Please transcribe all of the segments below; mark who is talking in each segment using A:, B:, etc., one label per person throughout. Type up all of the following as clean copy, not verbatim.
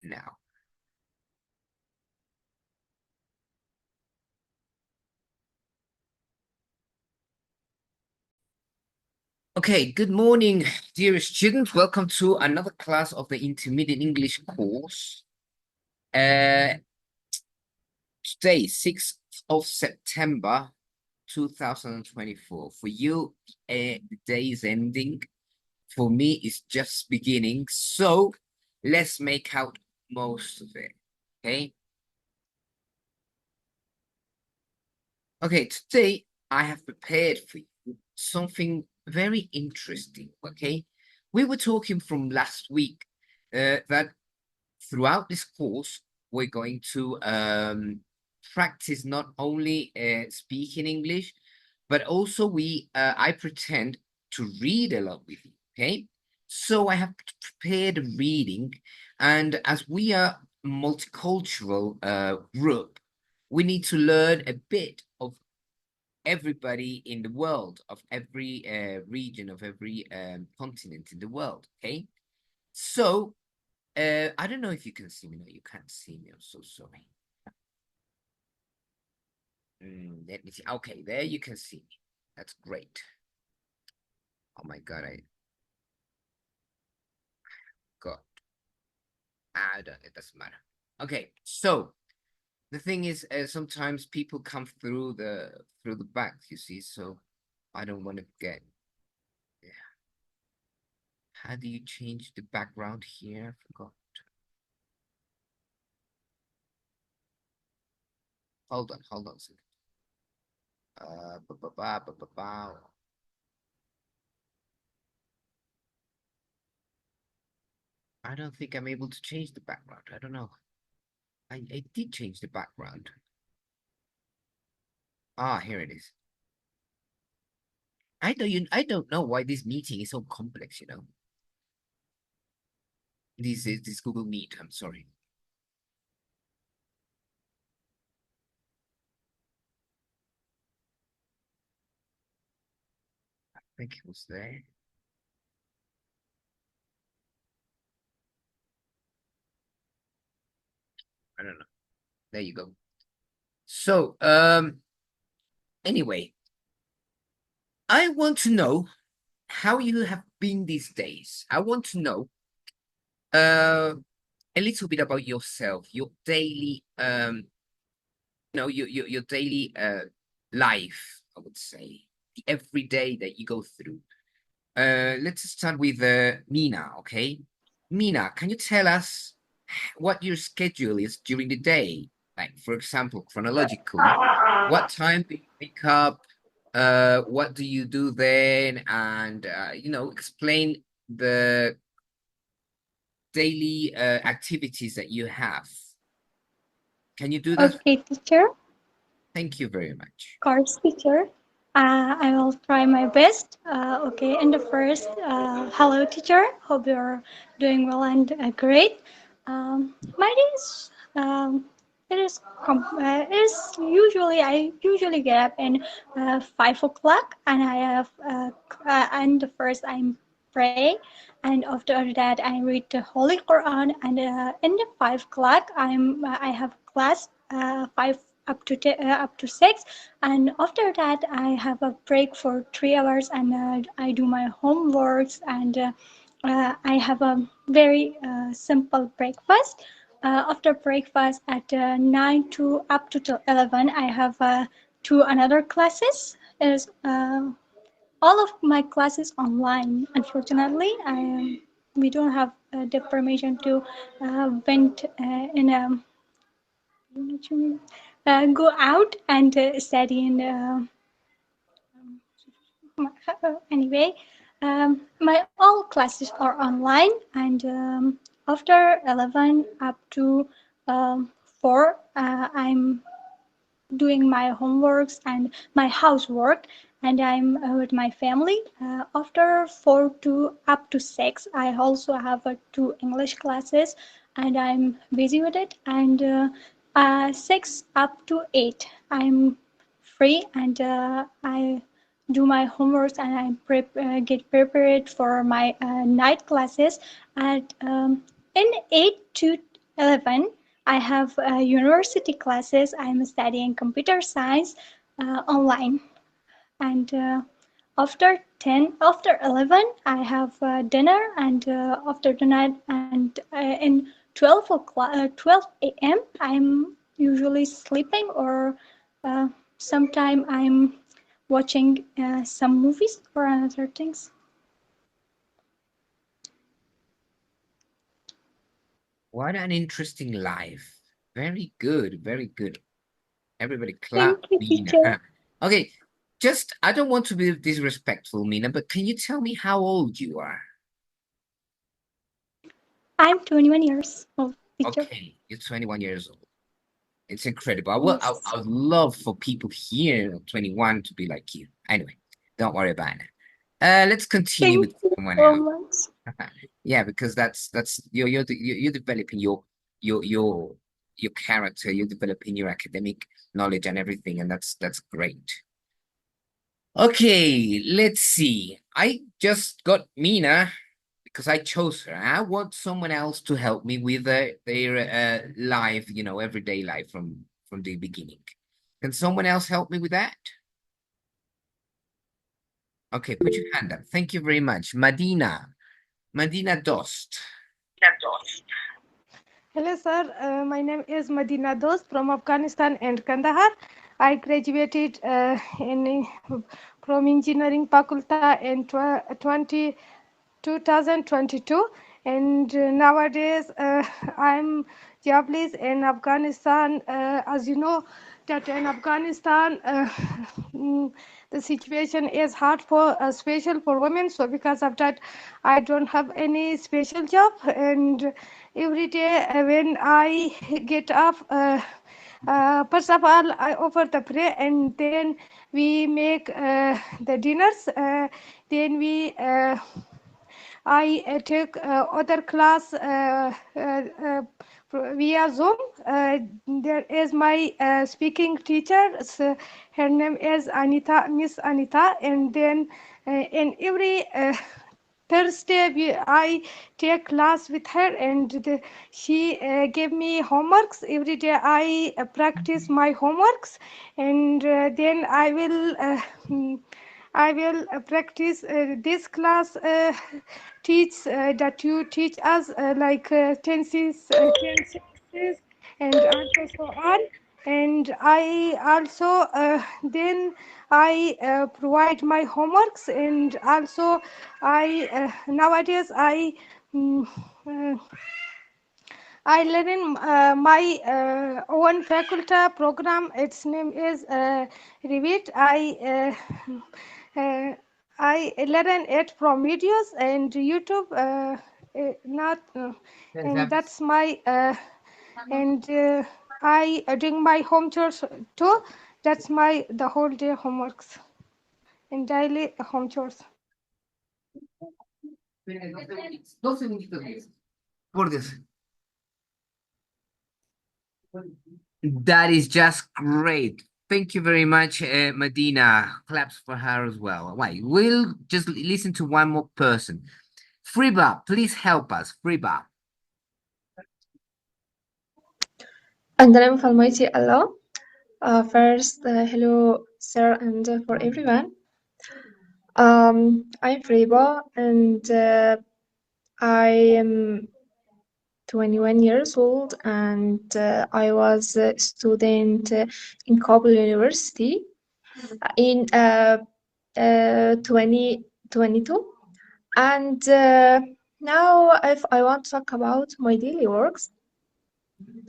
A: now. Okay, good morning, dear students. Welcome to another class of the Intermediate English course. Today, 6th of September, 2024. For you, the day is ending. For me, it's just beginning. So let's make out most of it. Okay. Okay, today I have prepared for you something very interesting. Okay. We were talking from last week that throughout this course, we're going to practice not only speaking English, but also I pretend to read a lot with you, okay? So I have prepared a reading, and as we are a multicultural group, we need to learn a bit of everybody in the world, of every region, of every continent in the world, okay? So I don't know if you can see me. No, you can't see me. I'm so sorry. Let me see. Okay, there you can see me. That's great. Oh my God, I got. It doesn't matter. Okay, so the thing is, sometimes people come through the back. You see, so I don't want to get. Yeah. How do you change the background here? I forgot. Hold on a second. Ba ba ba ba ba ba. I don't think I'm able to change the background. I don't know. I did change the background. Ah, here it is. I don't know why this meeting is so complex, you know. This Google Meet, I'm sorry. I think it was there. I don't know. There you go. So, anyway, I want to know how you have been these days. I want to know uh a little bit about yourself, your daily your daily life, I would say, the everyday that you go through. Let's start with Mina, okay? Mina, can you tell us what your schedule is during the day? Like, for example, chronologically, what time do you wake up? What do you do then? And explain the daily activities that you have. Can you do that?
B: Okay, teacher.
A: Thank you very much.
B: Course teacher. I will try my best. Okay, and the first, hello, teacher. Hope you're doing well and great. My days, it is usually I usually get up in 5 o'clock, and I have and the first I'm pray, and after that I read the Holy Quran, and in the 5 o'clock I have class 5 up to 6, and after that I have a break for 3 hours, and I do my homeworks, and I have a very simple breakfast. After breakfast at 9 to up to till 11, I have two another classes. Is all of my classes online. Unfortunately, we don't have the permission to went in a go out and study in anyway. My all classes are online, and after 11 up to 4, I'm doing my homeworks and my housework, and I'm with my family. After 4 to up to 6, I also have two English classes, and I'm busy with it. And 6 up to 8, I'm free, and I do my homework, and I get prepared for my night classes at in 8 to 11, I have university classes. I'm studying computer science online. And after 11, I have dinner, and after dinner, and in 12 o'clock, 12 a.m., I'm usually sleeping, or uh, sometime I'm watching some movies or other things.
A: What an interesting life. Very good, very good. Everybody clap,
B: Thank you, teacher.
A: Mina. Okay, just I don't want to be disrespectful, Mina, but can you tell me how old you are?
B: I'm 21 years old, teacher.
A: Okay, you're 21 years old. It's incredible.
B: Yes.
A: I would love for people here at 21 to be like you. Anyway, don't worry about it. Let's continue
B: Thank
A: with
B: you
A: someone
B: so
A: else.
B: much.
A: Yeah, because that's you're developing your your your character, you're developing your academic knowledge and everything, and that's great. Okay, let's see. I just got Mina because I chose her. I want someone else to help me with their life, everyday life from the beginning. Can someone else help me with that? Okay, put your hand up. Thank you very much. Madina Dost.
C: Hello, sir. My name is Madina Dost from Afghanistan and Kandahar. I graduated from engineering faculty in 2022, and nowadays I'm jobless in Afghanistan. As you know, that in Afghanistan the situation is hard for special for women. So because of that, I don't have any special job, and every day when I get up. First of all, I offer the prayer, and then we make the dinners. Then I take other class via Zoom. There is my speaking teacher. So her name is Anita, Miss Anita, and then in every Thursday I take class with her, and she gave me homeworks every day. I practice my homeworks, and then I will practice this class teach that you teach us like tenses and also so on. And I also then I provide my homeworks, and also I nowadays mm, uh, I learn my own faculty program. Its name is Revit. I learn it from videos and YouTube. Not and that's my and I doing my home chores too. That's my the whole day homeworks and daily home chores.
A: Por Dios. That is just great. Thank you very much, Medina. Claps for her as well. Wait, we'll just listen to one more person. Friba, please help us. Friba.
D: In the name of Almighty Allah, first, hello, sir, and for everyone. I'm Freba, and I am 21 years old, and I was a student in Kabul University in 2022. And now, if I want to talk about my daily works,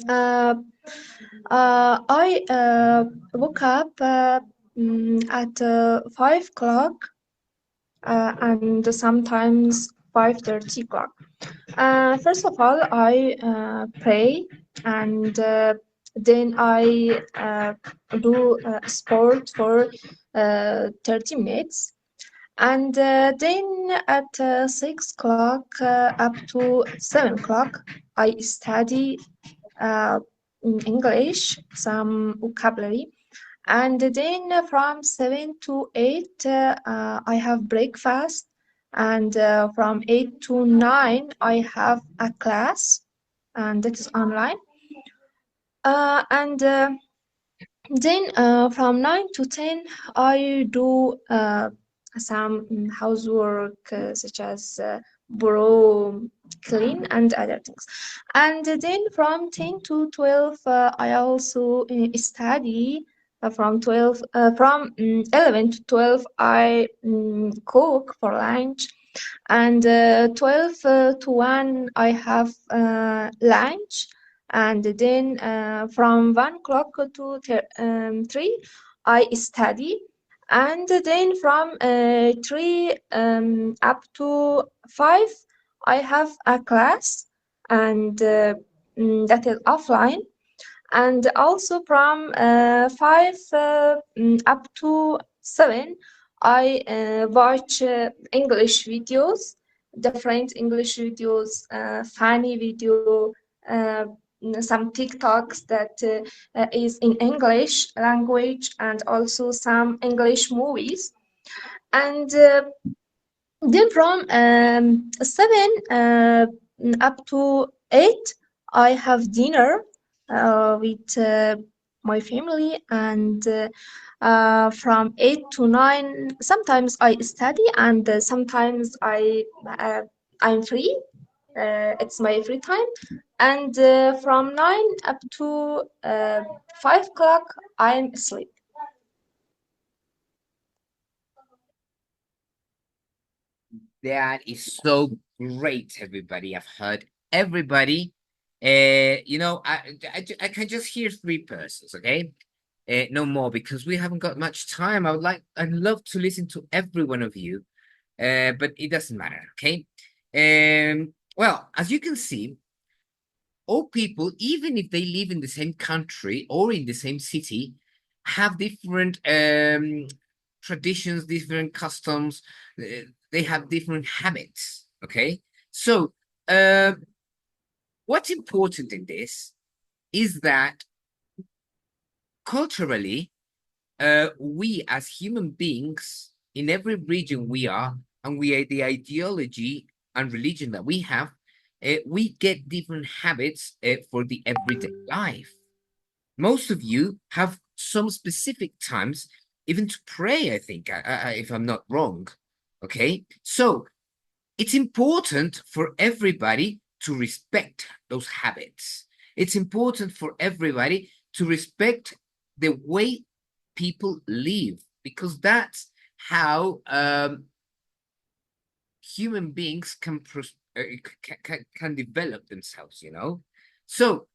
D: uh, I woke up at 5 o'clock and sometimes 5:30 o'clock. First of all, I pray, and then I do sport for 30 minutes. And then at 6 o'clock up to 7 o'clock, I study English, some vocabulary. And then from 7 to 8, I have breakfast. And from 8 to 9, I have a class. and that is online. And then from 9 to 10, I do some housework such as borrow, clean, and other things. And then from 10 to 12, I also study. From 11 to 12, I cook for lunch. And 12 to 1, I have lunch. And then from 1 o'clock to 3, I study. And then from 3 up to 5, I have a class, and that is offline. And also from 5 up to 7, I watch English videos, different English videos, funny video, some TikToks that is in English language, and also some English movies. And then from 7 up to 8, I have dinner with my family. And from 8 to 9, sometimes I study, and sometimes I'm free. It's my free time. And from 9 up to 5 o'clock, I'm asleep.
A: That is so great, everybody. I've heard everybody. I can just hear three persons, okay? No more, because we haven't got much time. I'd love to listen to every one of you, but it doesn't matter, okay? Well, as you can see, all people, even if they live in the same country or in the same city, have different traditions, different customs. They have different habits. Okay, so what's important in this is that culturally, we as human beings in every region we are, and we are the ideology and religion that we have, we get different habits for the everyday life. Most of you have some specific times, even to pray, I think, if I'm not wrong. Okay, so it's important for everybody to respect those habits. It's important for everybody to respect the way people live, because that's how human beings can develop themselves, you know? So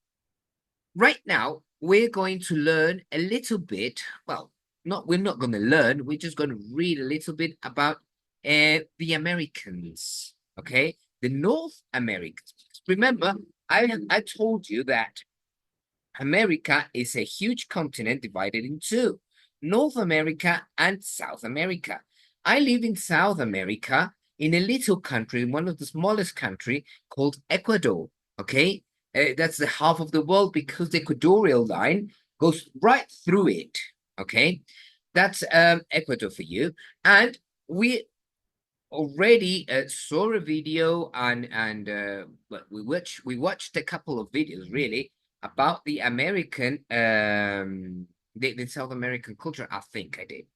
A: right now, we're going to learn a little bit. Well, we're not going to learn. We're just going to read a little bit about the Americans, okay? The North Americans. Remember, I told you that America is a huge continent divided in two, North America and South America. I live in South America in a little country, one of the smallest country called Ecuador, okay? That's the half of the world because the equatorial line goes right through it, okay? That's Ecuador for you. And we already saw a video, and but we watched a couple of videos really about the American the South American culture. I think I did.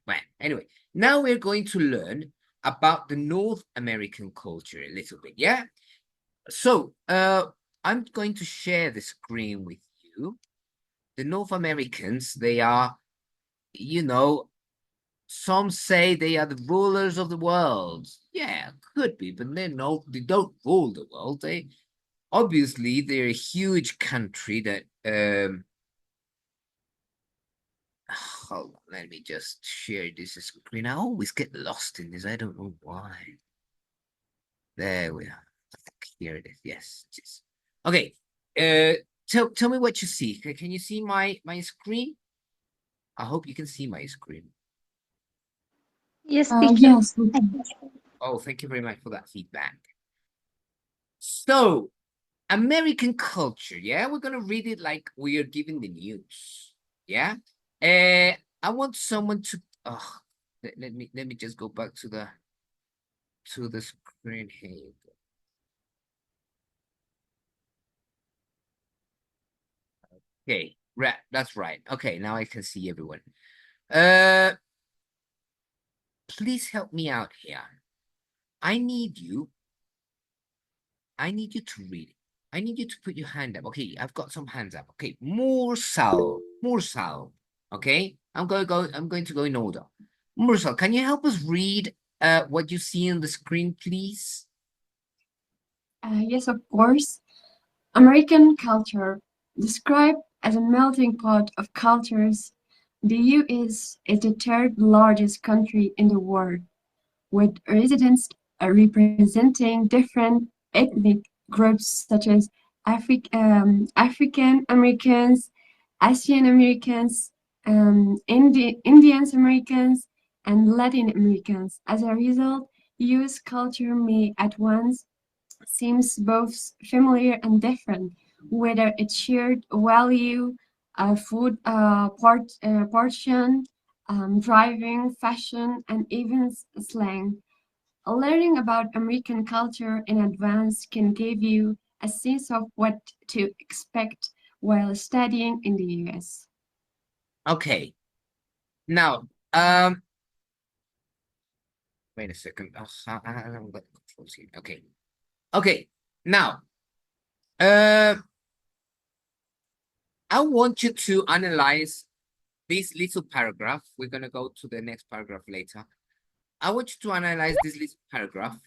A: Well, anyway, now we're going to learn about the North American culture a little bit. Yeah. So I'm going to share the screen with you. The North Americans, they are, you know, some say they are the rulers of the world. Yeah, could be, but they don't rule the world. They're a huge country that hold on, let me just share this screen. I always get lost in this. I don't know why. There we are. Here it is. Yes. Yes. Okay. Tell me what you see. Can you see my screen? I hope you can see my screen.
B: Yes, teacher.
D: Yes.
A: Oh, thank you very much for that feedback. So, American culture, yeah? We're gonna read it like we are giving the news. Yeah? I want someone to let me just go back to the screen here. Okay, that's right. Okay, now I can see everyone. Please help me out here. I need you to read it. I need you to put your hand up. Okay, I've got some hands up. Okay, Mursal. Okay, I'm going to go in order. Mursal, can you help us read what you see on the screen, please?
E: Yes, of course. American culture, described as a melting pot of cultures, the US is the third largest country in the world, with residents representing different ethnic groups such as African Americans, Asian Americans, Indian Americans, and Latin Americans. As a result, US culture may at once seems both familiar and different, whether it's shared value, food portion, driving, fashion, and even slang. Learning about American culture in advance can give you a sense of what to expect while studying in the US.
A: Okay. Now, wait a second. I'm going to control C. Okay. Okay. Now, I want you to analyze this little paragraph. We're going to go to the next paragraph later. I want you to analyze this little paragraph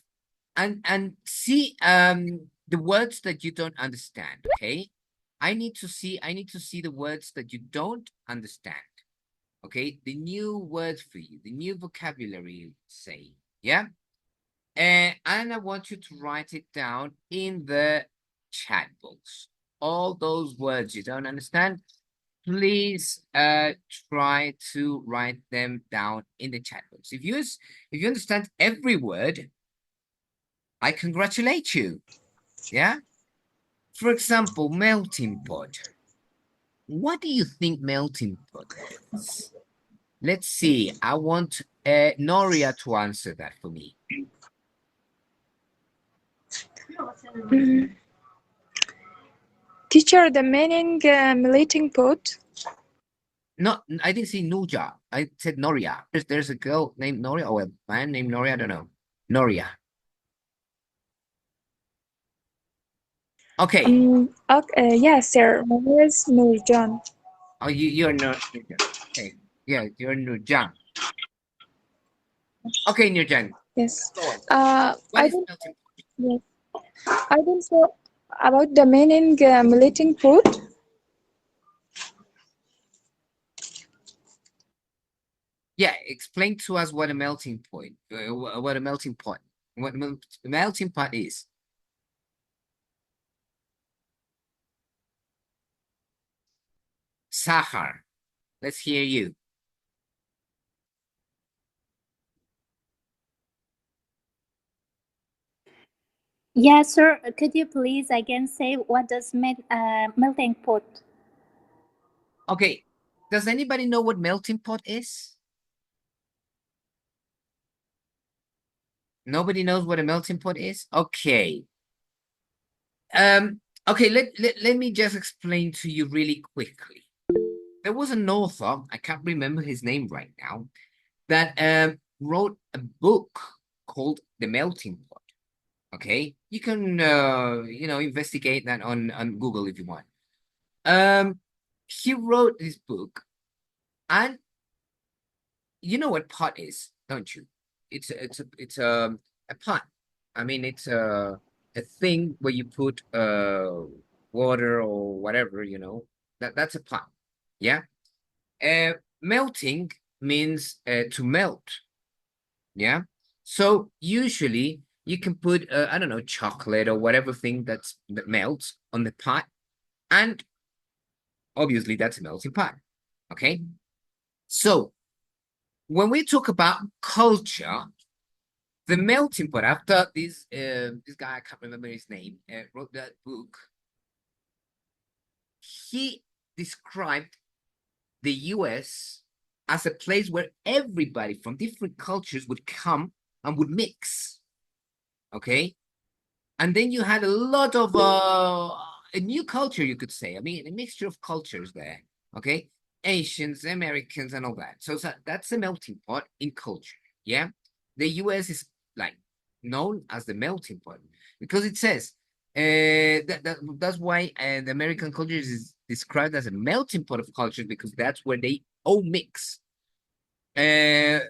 A: and see the words that you don't understand, okay? I need to see the words that you don't understand. Okay, the new words for you, the new vocabulary, say, yeah? And I want you to write it down in the chat box. All those words you don't understand, please try to write them down in the chat box. If you understand every word, I congratulate you. Yeah? For example, melting pot. What do you think melting pot is? Let's see. I want Noria to answer that for me.
F: Teacher, the meaning melting pot.
A: No, I didn't say Nuja. I said Noria. There's a girl named Noria or a man named Noria. I don't know. Noria. Okay.
F: Okay, yes, sir. My name is Nurjan.
A: Oh, you're not. Okay. Yeah, you're Nurjan. Okay, Nurjan.
F: Yes.
A: Go on. What
F: I
A: is
F: don't.
A: melting pot?
F: Yes. I don't know about the meaning melting pot.
A: Yeah, explain to us what a melting point, what a melting pot, what melting pot is. Sahar, let's hear you.
G: Yes, sir. Could you please again say what does melting pot?
A: Okay, does anybody know what melting pot is? Nobody knows what a melting pot is? Okay. Okay, let me just explain to you really quickly. There was an author, I can't remember his name right now, that wrote a book called The Melting Pot. Okay, you can investigate that on Google if you want. He wrote this book, and you know what pot is, don't you? It's a pot. I mean, it's a thing where you put water or whatever, that's a pot. Yeah. Melting means to melt. Yeah. So usually you can put I don't know, chocolate or whatever thing that melts on the pot, and obviously that's a melting pot. Okay. So when we talk about culture, the melting pot, after this guy, I can't remember his name, wrote that book, he described the US as a place where everybody from different cultures would come and would mix. Okay. And then you had a lot of a new culture, you could say. I mean, a mixture of cultures there. Okay, Asians, Americans, and all that. So that's a melting pot in culture. Yeah, the U.S. is like known as the melting pot because it says that's why the American culture is described as a melting pot of cultures because that's where they all mix. The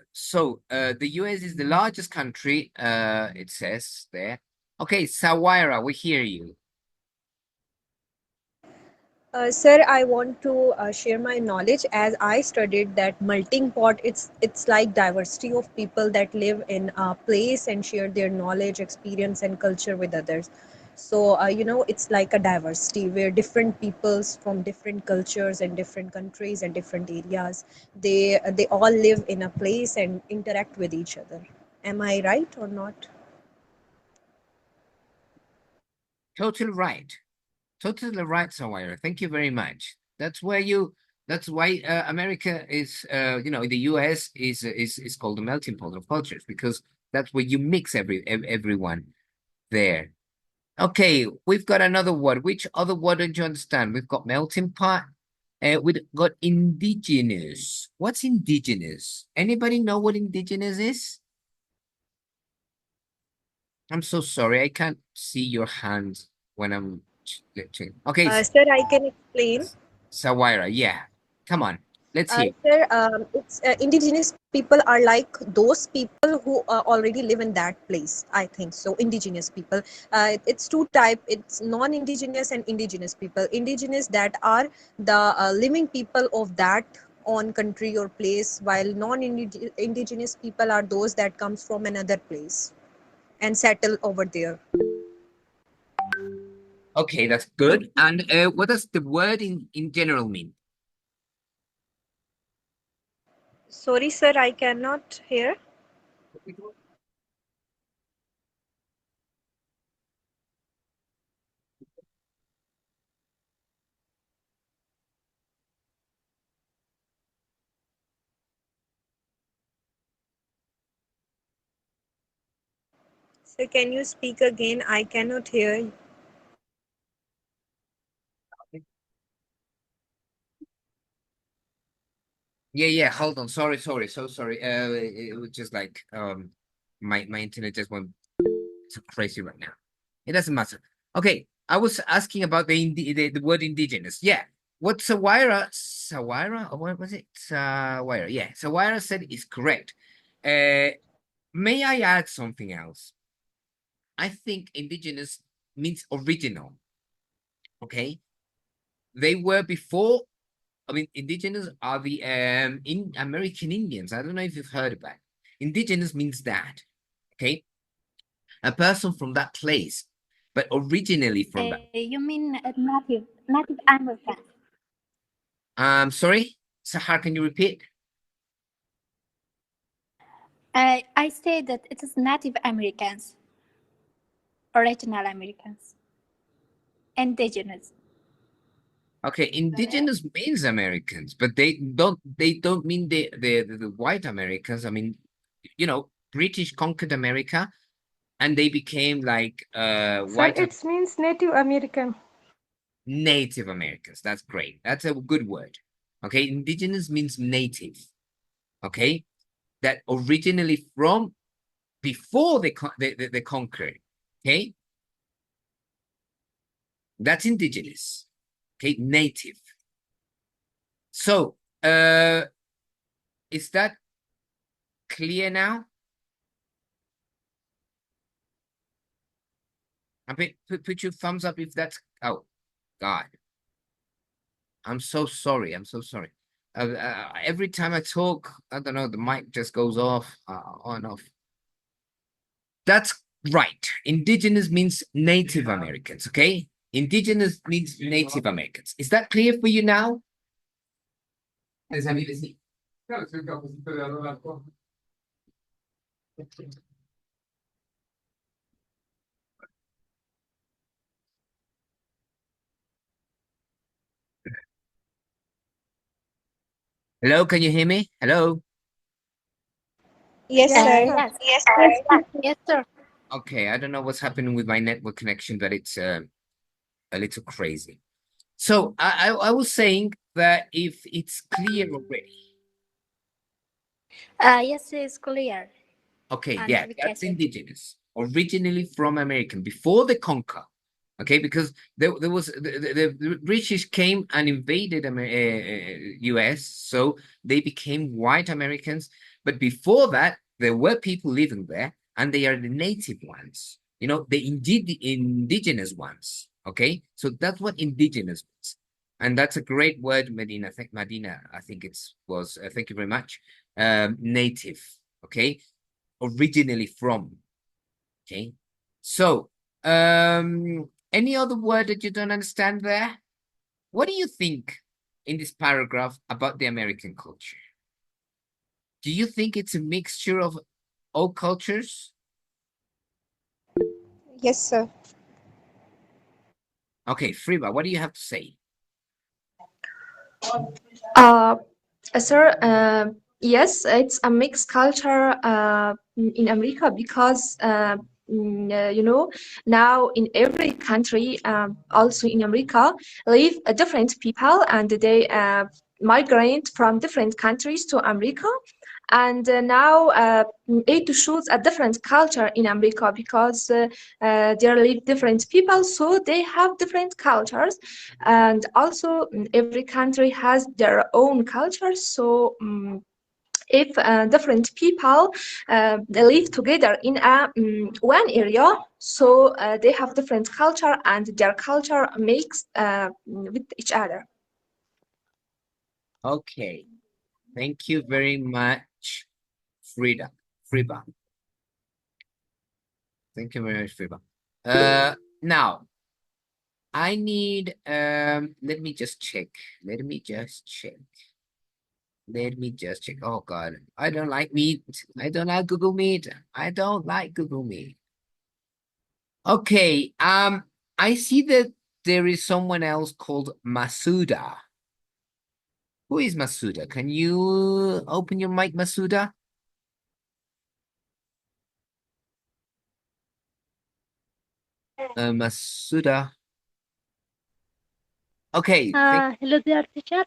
A: US is the largest country, it says there. Okay, Sawira, we hear you.
H: Sir, I want to share my knowledge as I studied that melting pot. It's like diversity of people that live in a place and share their knowledge, experience, and culture with others. So it's like a diversity where different peoples from different cultures and different countries and different areas they all live in a place and interact with each other. Am I right or not?
A: Totally right. Totally right, Sawira. Thank you very much. That's why America is, the US is called the melting pot of cultures because that's where you mix everyone there. Okay, we've got another word. Which other word don't you understand? We've got melting pot. We've got indigenous. What's indigenous? Anybody know what indigenous is? I'm so sorry. I can't see your hand when I'm checking. Okay,
H: Sir, I can explain.
A: Sawira, yeah. Come on, let's hear.
H: Sir, it's indigenous people are like those people who already live in that place. I think so. Indigenous people. It's two type. It's non-indigenous and indigenous people. Indigenous that are the living people of that on country or place, while non-indigenous people are those that comes from another place and settle over there.
A: Okay, that's good. And what does the word in general mean?
H: Sorry, sir, I cannot hear. Sir, can you speak again? I cannot hear.
A: Yeah. Hold on. Sorry. So sorry. It was just like my internet just went so crazy right now. It doesn't matter. Okay, I was asking about the word indigenous. Yeah. What Sawira, or what was it? Sawira. Yeah, Sawira said is correct. May I add something else? I think indigenous means original. Okay. They were before. I mean, indigenous are the in American Indians. I don't know if you've heard of that. Indigenous means that. Okay. A person from that place, but originally from that.
G: You mean native American?
A: Sorry, Sahar, can you repeat?
G: I say that it is Native Americans, original Americans, indigenous.
A: Okay, indigenous means Americans, but they don't mean the white Americans. I mean, British conquered America and they became like
C: Sir,
A: white
C: it means Native American.
A: Native Americans. That's great. That's a good word. Okay, indigenous means native. Okay, that originally from before the conquered. Okay, that's indigenous. Okay, native. So, is that clear now? I mean, put your thumbs up if that's. Oh, God. I'm so sorry. I'm so sorry. Every time I talk, I don't know, the mic just goes off, on off. That's right. Indigenous means Native Americans, okay? Indigenous means Native Americans. Is that clear for you now? Hello, can you hear me? Hello?
H: Yes,
C: Yes,
H: sir.
C: sir.
G: Yes, yes, sir.
A: Okay, I don't know what's happening with my network connection, but it's a little crazy. So I was saying that if it's clear already.
G: Yes, it's clear.
A: Okay,
G: And
A: yeah,
G: we
A: that's
G: catch it.
A: indigenous, originally from American, before the conquer. Okay, because there was the British came and invaded US, so they became white Americans. But before that, there were people living there, and they are the native ones, you know, the indigenous ones. Okay, so that's what indigenous means. And that's a great word, Medina. I think Medina, I think was thank you very much. Native, okay, originally from. Okay, so any other word that you don't understand there? What do you think in this paragraph about the American culture? Do you think it's a mixture of all cultures?
H: Yes, sir.
A: Okay, Friba, what do you have to say?
D: Uh, Sir, yes, it's a mixed culture in America because you know, now in every country, also in America, live different people and they migrate from different countries to America. And now it shows a different culture in America because there live different people, so they have different cultures. And also, every country has their own culture. So, if different people they live together in a one area, so they have different culture and their culture makes with each other.
A: Okay, thank you very much, Friba. Thank you very much, Friba. Now I need let me just check. Let me just check. Let me just check. Oh God, I don't like Meet. I don't like Google Meet. I don't like Google Meet. Okay, I see that there is someone else called Masuda. Who is Masuda? Can you open your mic, Masuda? Masuda. Okay,
B: Hello there, teacher.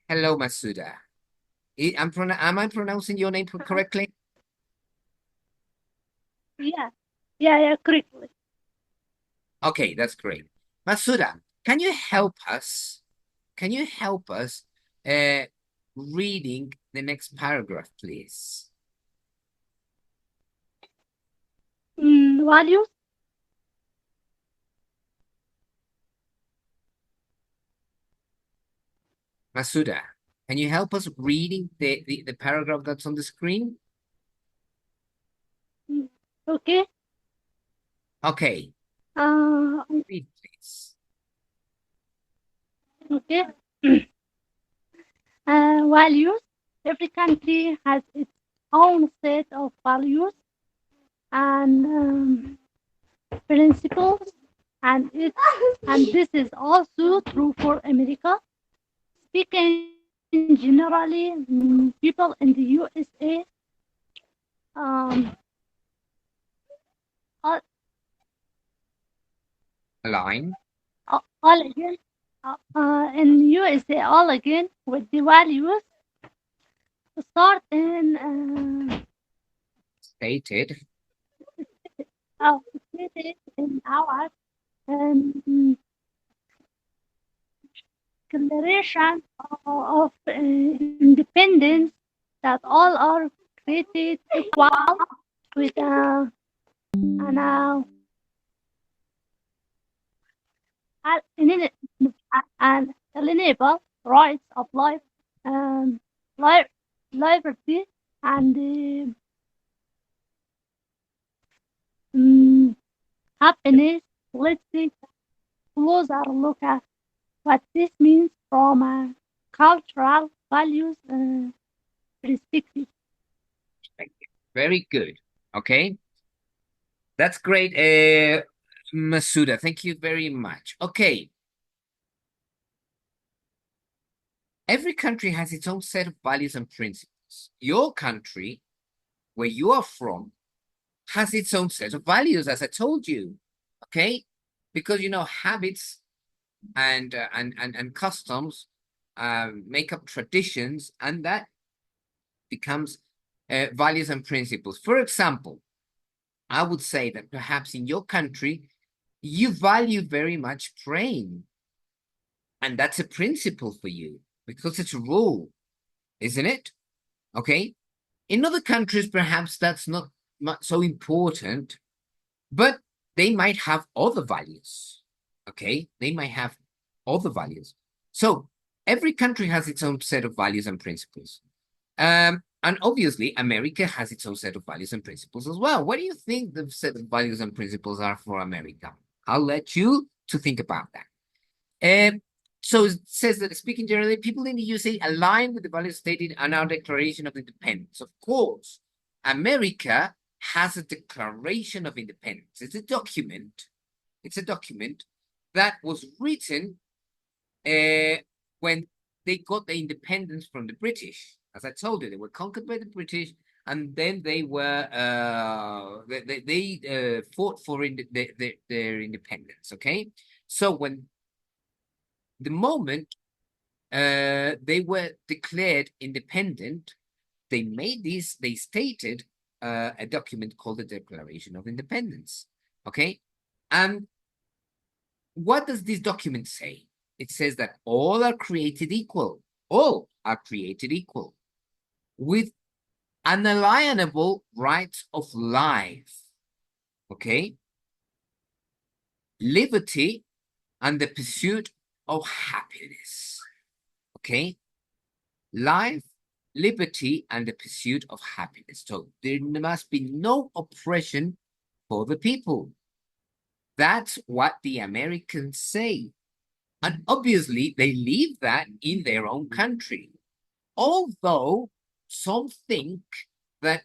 A: hello, Masuda. Am I pronouncing your name correctly?
B: Yeah, yeah, correctly.
A: Okay, that's great. Masuda, can you help us? Can you help us reading the next paragraph, please?
B: Values.
A: Masuda, can you help us reading the paragraph that's on the screen?
B: Okay.
A: Okay,
B: Uh,
A: read, please.
B: okay. Values. Every country has its own set of values and principles, and this is also true for America. Speaking generally, people in the USA um, all,
A: Align.
B: all again in USA all again with the values start
A: Stated.
B: stated in our um, declaration of independence that all are created equal with an inalienable rights of life, um, li- liberty, and happiness. Let's take a closer look at what this means from a cultural values perspective.
A: Very good. Okay. That's great, Masuda. Thank you very much. Okay. Every country has its own set of values and principles. Your country, where you are from, has its own set of values, as I told you. okay? Because habits and customs make up traditions, and that becomes values and principles. For example, I would say that perhaps in your country, you value very much praying, and that's a principle for you because it's a rule, isn't it? Okay. In other countries, perhaps that's not so important, but they might have other values. Okay. They might have other values. So every country has its own set of values and principles. And obviously, America has its own set of values and principles as well. What do you think the set of values and principles are for America? I'll let you to think about that. So it says that speaking generally, people in the USA align with the values stated in our Declaration of Independence. Of course, America has a Declaration of Independence. It's a document. It's a document that was written when they got the independence from the British. As I told you, they were conquered by the British, and then they were they fought for their independence. Okay, so when the moment they were declared independent, they stated a document called the Declaration of Independence. Okay, and what does this document say? It says that all are created equal. All are created equal with unalienable rights of life. Okay? Liberty and the pursuit of happiness. Okay? Life, liberty, and the pursuit of happiness. So there must be no oppression for the people. That's what the Americans say. And obviously, they leave that in their own country. Although some think that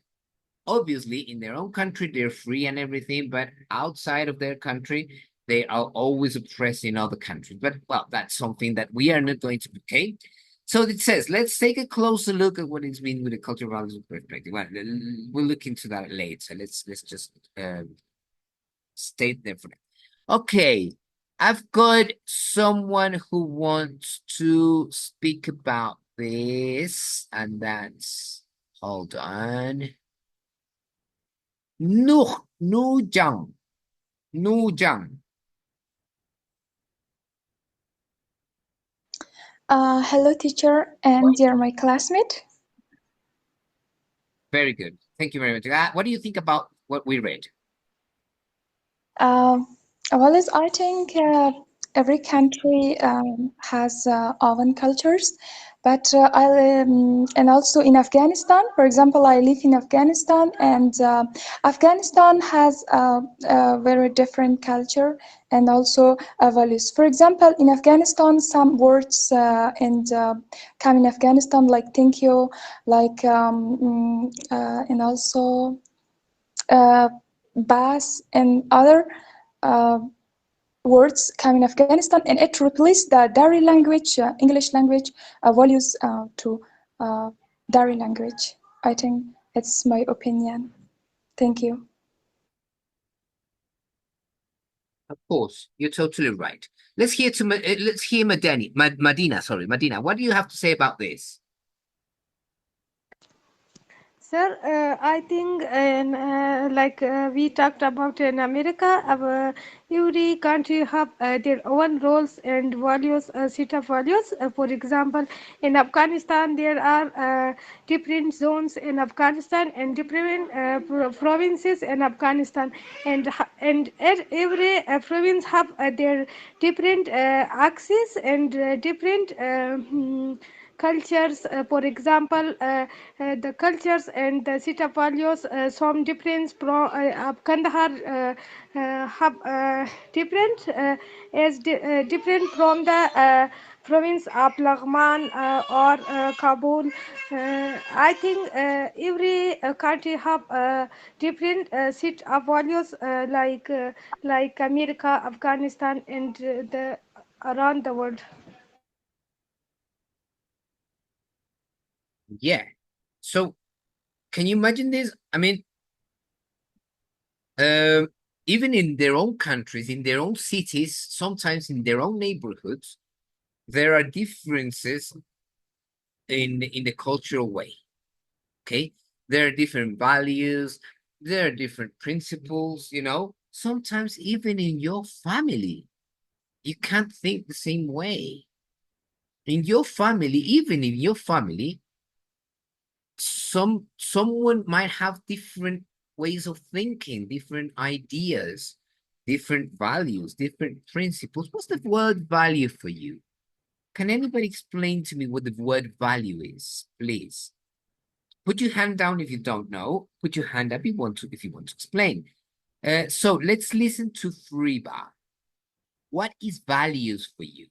A: obviously in their own country they're free and everything, but outside of their country, they are always oppressing other countries. But well, that's something that we are not going to be okay. So it says, let's take a closer look at what it's been with the cultural values perspective. Well, we'll look into that later. Let's just state there for now. Okay, I've got someone who wants to speak about this, and that's, hold on. Nu Jang.
F: Hello, teacher, and dear my classmate.
A: Very good. Thank you very much. What do you think about what we read?
F: Well, as I think every country has own cultures, but and also in Afghanistan, for example, I live in Afghanistan, and Afghanistan has a very different culture and also values. For example, in Afghanistan, some words come in Afghanistan like thank you, like and also bas and other uh, words come in Afghanistan, and it replaced the Dari language, English language values to Dari language. I think it's my opinion. Thank you.
A: Of course, you're totally right. Let's hear Madina. Sorry, Madina. What do you have to say about this?
C: Sir, I think like we talked about in America, every country have their own roles and values, set of values. For example, in Afghanistan, there are different zones in Afghanistan and different provinces in Afghanistan, and every province have their different axes and different cultures. For example, the cultures and the set of values, some difference from Kandahar have different different from the province of Laghman or Kabul. I think every country have different set of values like America, Afghanistan, and the around the world.
A: Yeah. So can you imagine this? I mean, even in their own countries, in their own cities, sometimes in their own neighborhoods, there are differences in the cultural way. Okay, there are different values, there are different principles, you know. Sometimes even in your family, you can't think the same way. In your family, even in your family, someone might have different ways of thinking, different ideas, different values, different principles. What's the word value for you? Can anybody explain to me what the word value is, please? Put your hand down if you don't know. Put your hand up if you want to explain. So let's listen to Friba. What is values for you?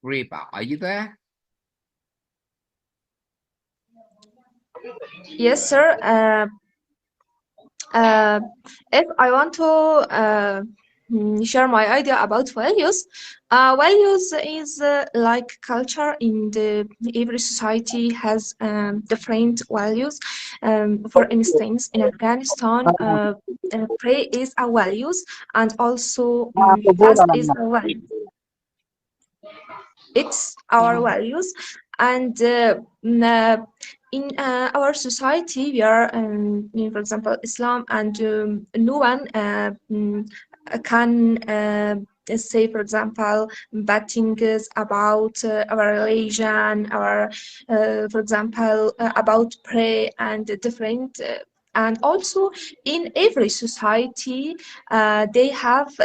A: Friba, are you there?
D: Yes, sir. Uh, if I want to share my idea about values, values is like culture in the every society has different values. For instance, in Afghanistan, pray is a values, and also fast is a value. It's our values, and in our society we are for example Islam, and no one can say, for example, bad things about our religion, our for example about pray and different and also in every society they has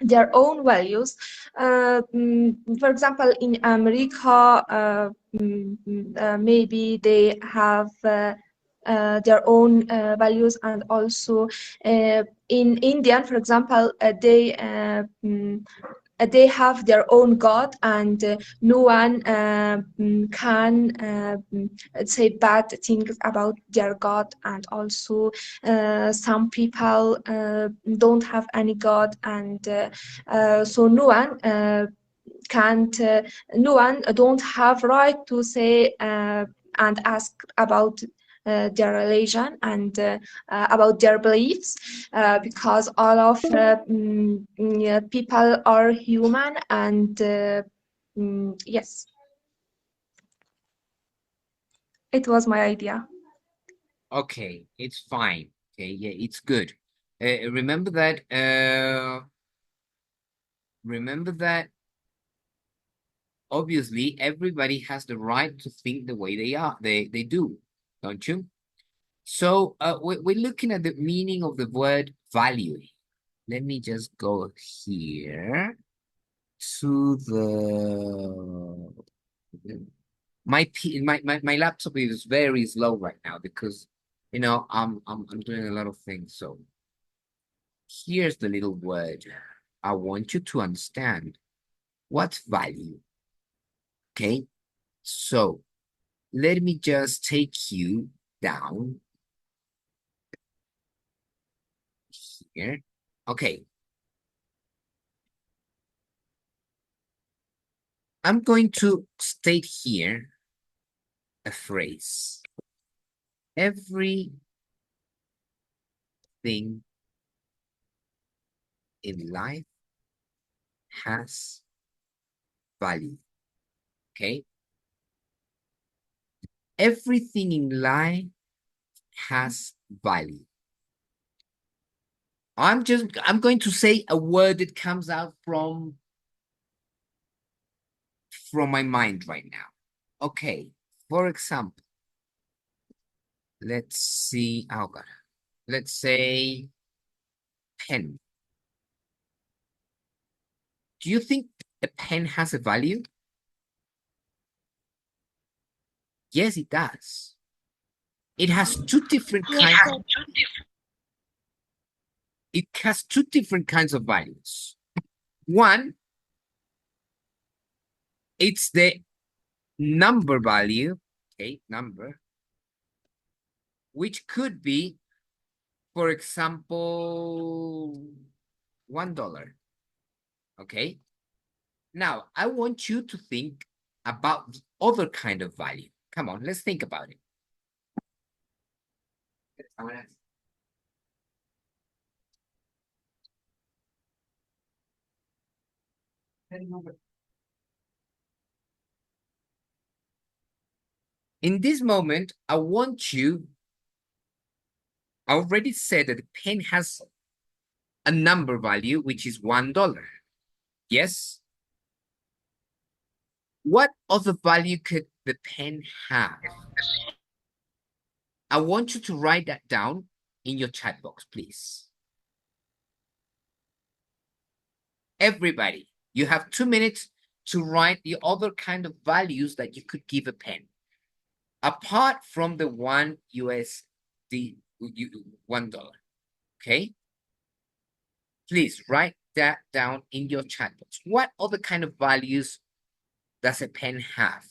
D: their own values. For example, in America, maybe they have their own values, and also in Indian, for example, they have their own God, and no one can say bad things about their God. And also, some people don't have any God, and so no one can't, no one don't have right to say and ask about their religion and about their beliefs, because all of yeah, people are human, and yes, it was my idea.
A: Okay, it's fine. Okay, yeah, it's good. Remember that obviously everybody has the right to think the way they do, don't you? So we're looking at the meaning of the word value. Let me just go here to my laptop is very slow right now because you know I'm doing a lot of things. So here's the little word. I want you to understand what's value. Okay, so let me just take you down here. Okay, I'm going to state here a phrase. Everything in life has value. Okay, everything in life has value. I'm going to say a word that comes out from my mind right now. Okay, for example, let's see, oh God, let's say pen. Do you think a pen has a value? Yes, it does. It has two different
B: Yes,
A: kinds.
B: sir.
A: It has two different kinds of values. One, it's the number value, okay, number, which could be, for example, $1, okay? Now, I want you to think about the other kind of value. Come on, let's think about it. In this moment, I want you, I already said that the pen has a number value, which is $1. Yes? What other value could the pen have? I want you to write that down in your chat box, please. Everybody, you have 2 minutes to write the other kind of values that you could give a pen. Apart from the $1, okay? Please write that down in your chat box. What other kind of values does a pen have?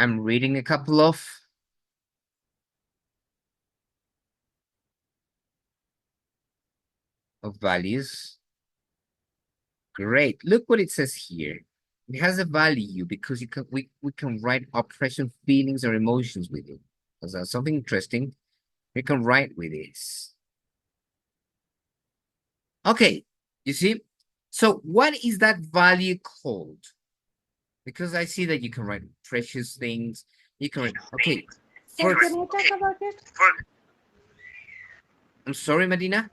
A: I'm reading a couple of values. Great. Look what it says here. It has a value because we can write our present feelings or emotions with it. That's something interesting. We can write with this. Okay, you see? So what is that value called? Because I see that you can write precious things. You can write, okay.
C: Sir, can you talk about it?
A: I'm sorry, Medina.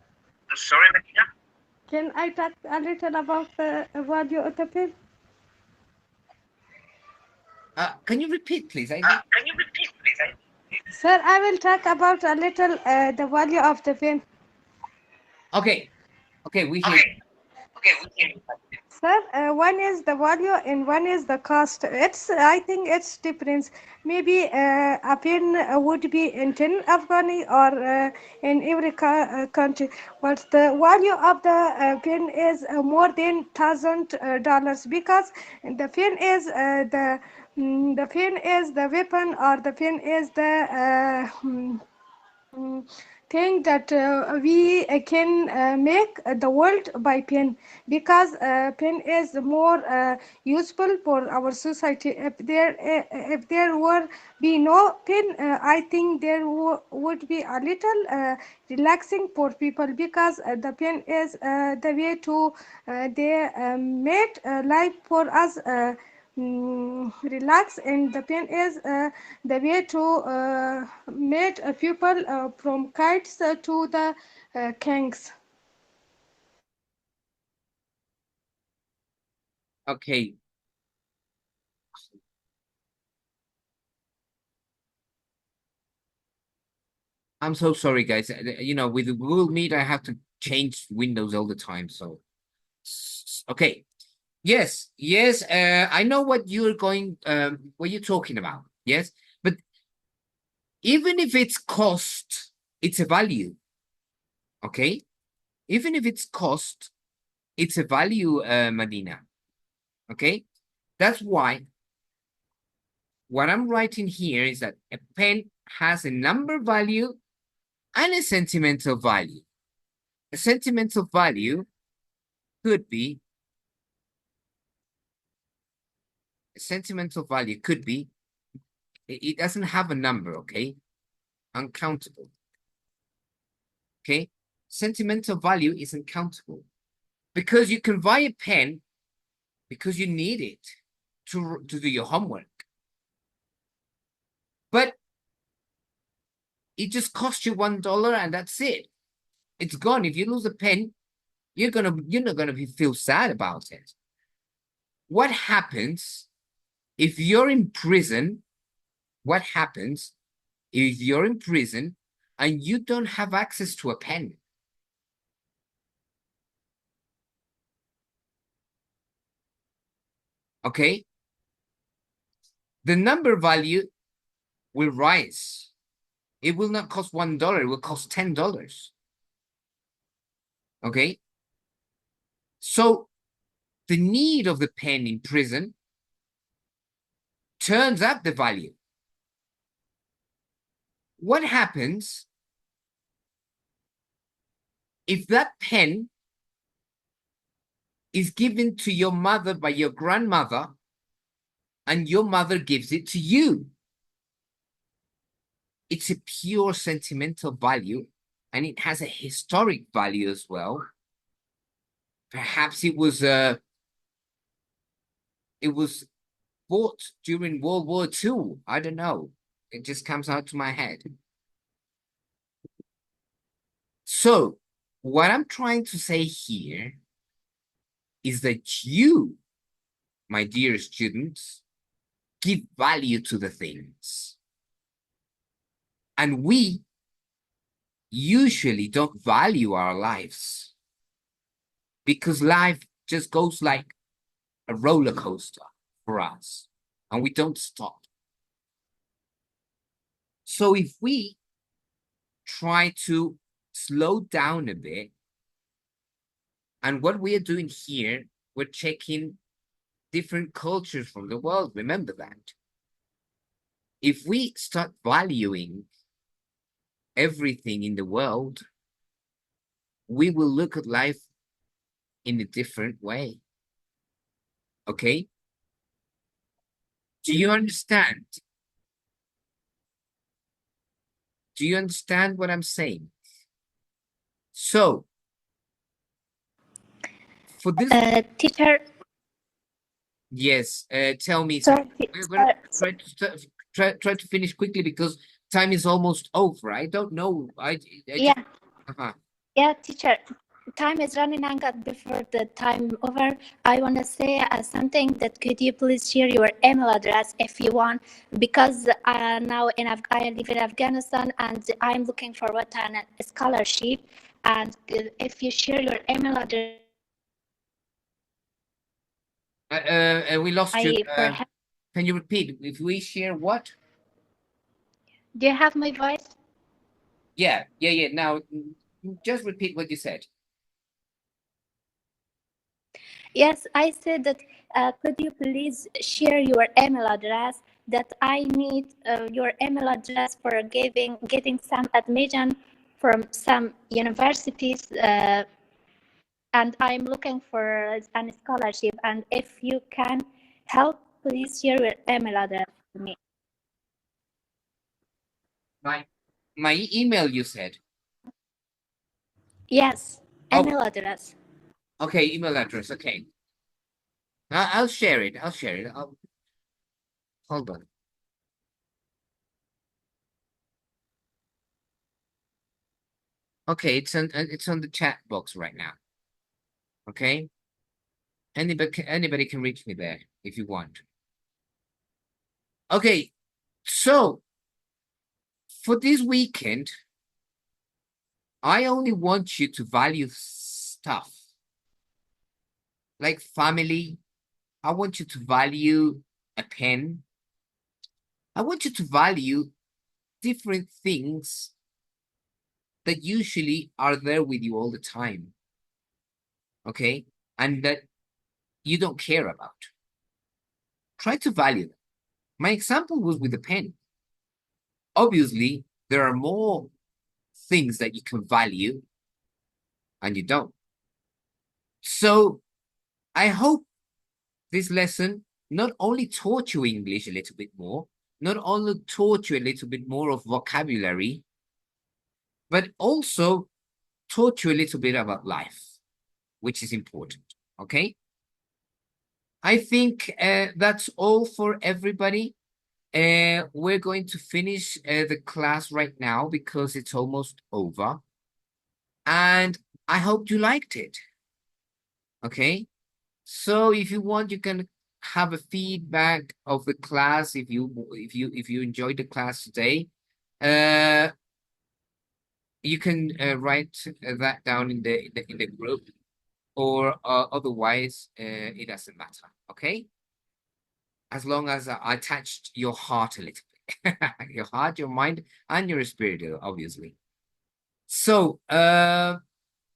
C: Can I talk a little about the value of the pen?
A: Can you repeat, please?
C: Sir, I will talk about a little the value of the pen.
A: Okay. Okay, we hear you.
C: Sir, one is the value and one is the cost. I think it's difference. Maybe a pen would be in 10 Afghani or in every country, but the value of the pen is more than $1,000 because the pen is the pen is the weapon or the pen is the thing that we can make the world by pen because pen is more useful for our society. If there were be no pen, I think there would be a little relaxing for people because the pen is the way to they made life for us relax, and the pen is the way to made people from kites to the kings.
A: Okay. I'm so sorry, guys. You know, with the Google Meet, I have to change windows all the time. So, okay. Yes, yes. I know what what you're talking about. Yes, but even if it's cost, it's a value. Okay, even if it's cost, it's a value, Medina. Okay, that's why what I'm writing here is that a pen has a number value and a sentimental value. A sentimental value could be a sentimental value could be it doesn't have a number, okay? Uncountable. Okay? Sentimental value is uncountable. Because you can buy a pen because you need it to do your homework. But it just costs you $1 and that's it. It's gone. If you lose a pen, you're not gonna feel sad about it. What happens if you're in prison? What happens if you're in prison and you don't have access to a pen? Okay? The number value will rise. It will not cost $1, it will cost $10. Okay? So the need of the pen in prison turns up the value. What happens if that pen is given to your mother by your grandmother and your mother gives it to you? It's a pure sentimental value and it has a historic value as well. Perhaps it was bought during World War II. I don't know. It just comes out to my head. So what I'm trying to say here is that you, my dear students, give value to the things. And we usually don't value our lives because life just goes like a roller coaster for us and we don't stop. So if we try to slow down a bit, and what we are doing here, we're checking different cultures from the world. Remember that. If we start valuing everything in the world, we will look at life in a different way. Okay? Do you understand? Do you understand what I'm saying? So, for this,
G: Teacher,
A: yes, tell me.
G: sorry,
A: We're gonna
G: sorry.
A: try to finish quickly because time is almost over. I don't know. I
G: Yeah,
A: uh-huh.
G: yeah, teacher. Time is running out before the time over. I want to say something that could you please share your email address if you want, because now I live in Afghanistan and I'm looking forward to a scholarship, and if you share your email address,
A: We lost you.
G: perhaps.
A: Can you repeat? If we share what?
G: Do you have my voice?
A: Yeah. Now, just repeat what you said.
G: Yes, I said that could you please share your email address, that I need your email address for getting some admission from some universities, and I'm looking for a scholarship, and if you can help, please share your email address to me.
A: My email, you said.
G: Yes,
A: Oh.
G: email address.
A: Okay, email address. Okay. I'll share it. Hold on. Okay, it's on the chat box right now. Okay. Anybody can reach me there if you want. Okay, so for this weekend, I only want you to value stuff like family, I want you to value a pen. I want you to value different things that usually are there with you all the time. Okay? And that you don't care about. Try to value them. My example was with the pen. Obviously, there are more things that you can value and you don't. So I hope this lesson not only taught you English a little bit more, not only taught you a little bit more of vocabulary, but also taught you a little bit about life, which is important, okay? I think that's all for everybody. We're going to finish the class right now because it's almost over. And I hope you liked it, okay? So if you want, you can have a feedback of the class if you enjoyed the class today. You can write that down in the group, or otherwise it doesn't matter. Okay, as long as I touched your heart a little bit, your heart, your mind, and your spirit, obviously. So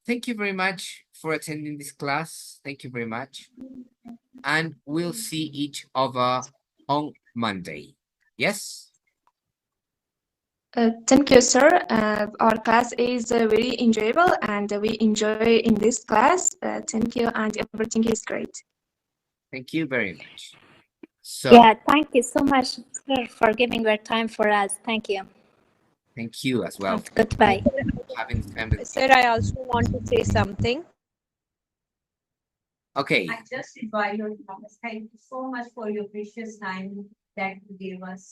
A: thank you very much for attending this class. Thank you very much. And we'll see each other on Monday. Yes?
D: Thank you, sir. Our class is very enjoyable and we enjoy in this class. Thank you, and everything is great.
A: Thank you very much. So,
G: Yeah, thank you so much, sir, for giving your time for us. Thank you.
A: thank you as well for
G: Goodbye.
A: having spent it.
H: Sir, I also want to say something.
A: Okay.
I: I just invite you, Thomas. Thank you so much for your precious time that you gave us.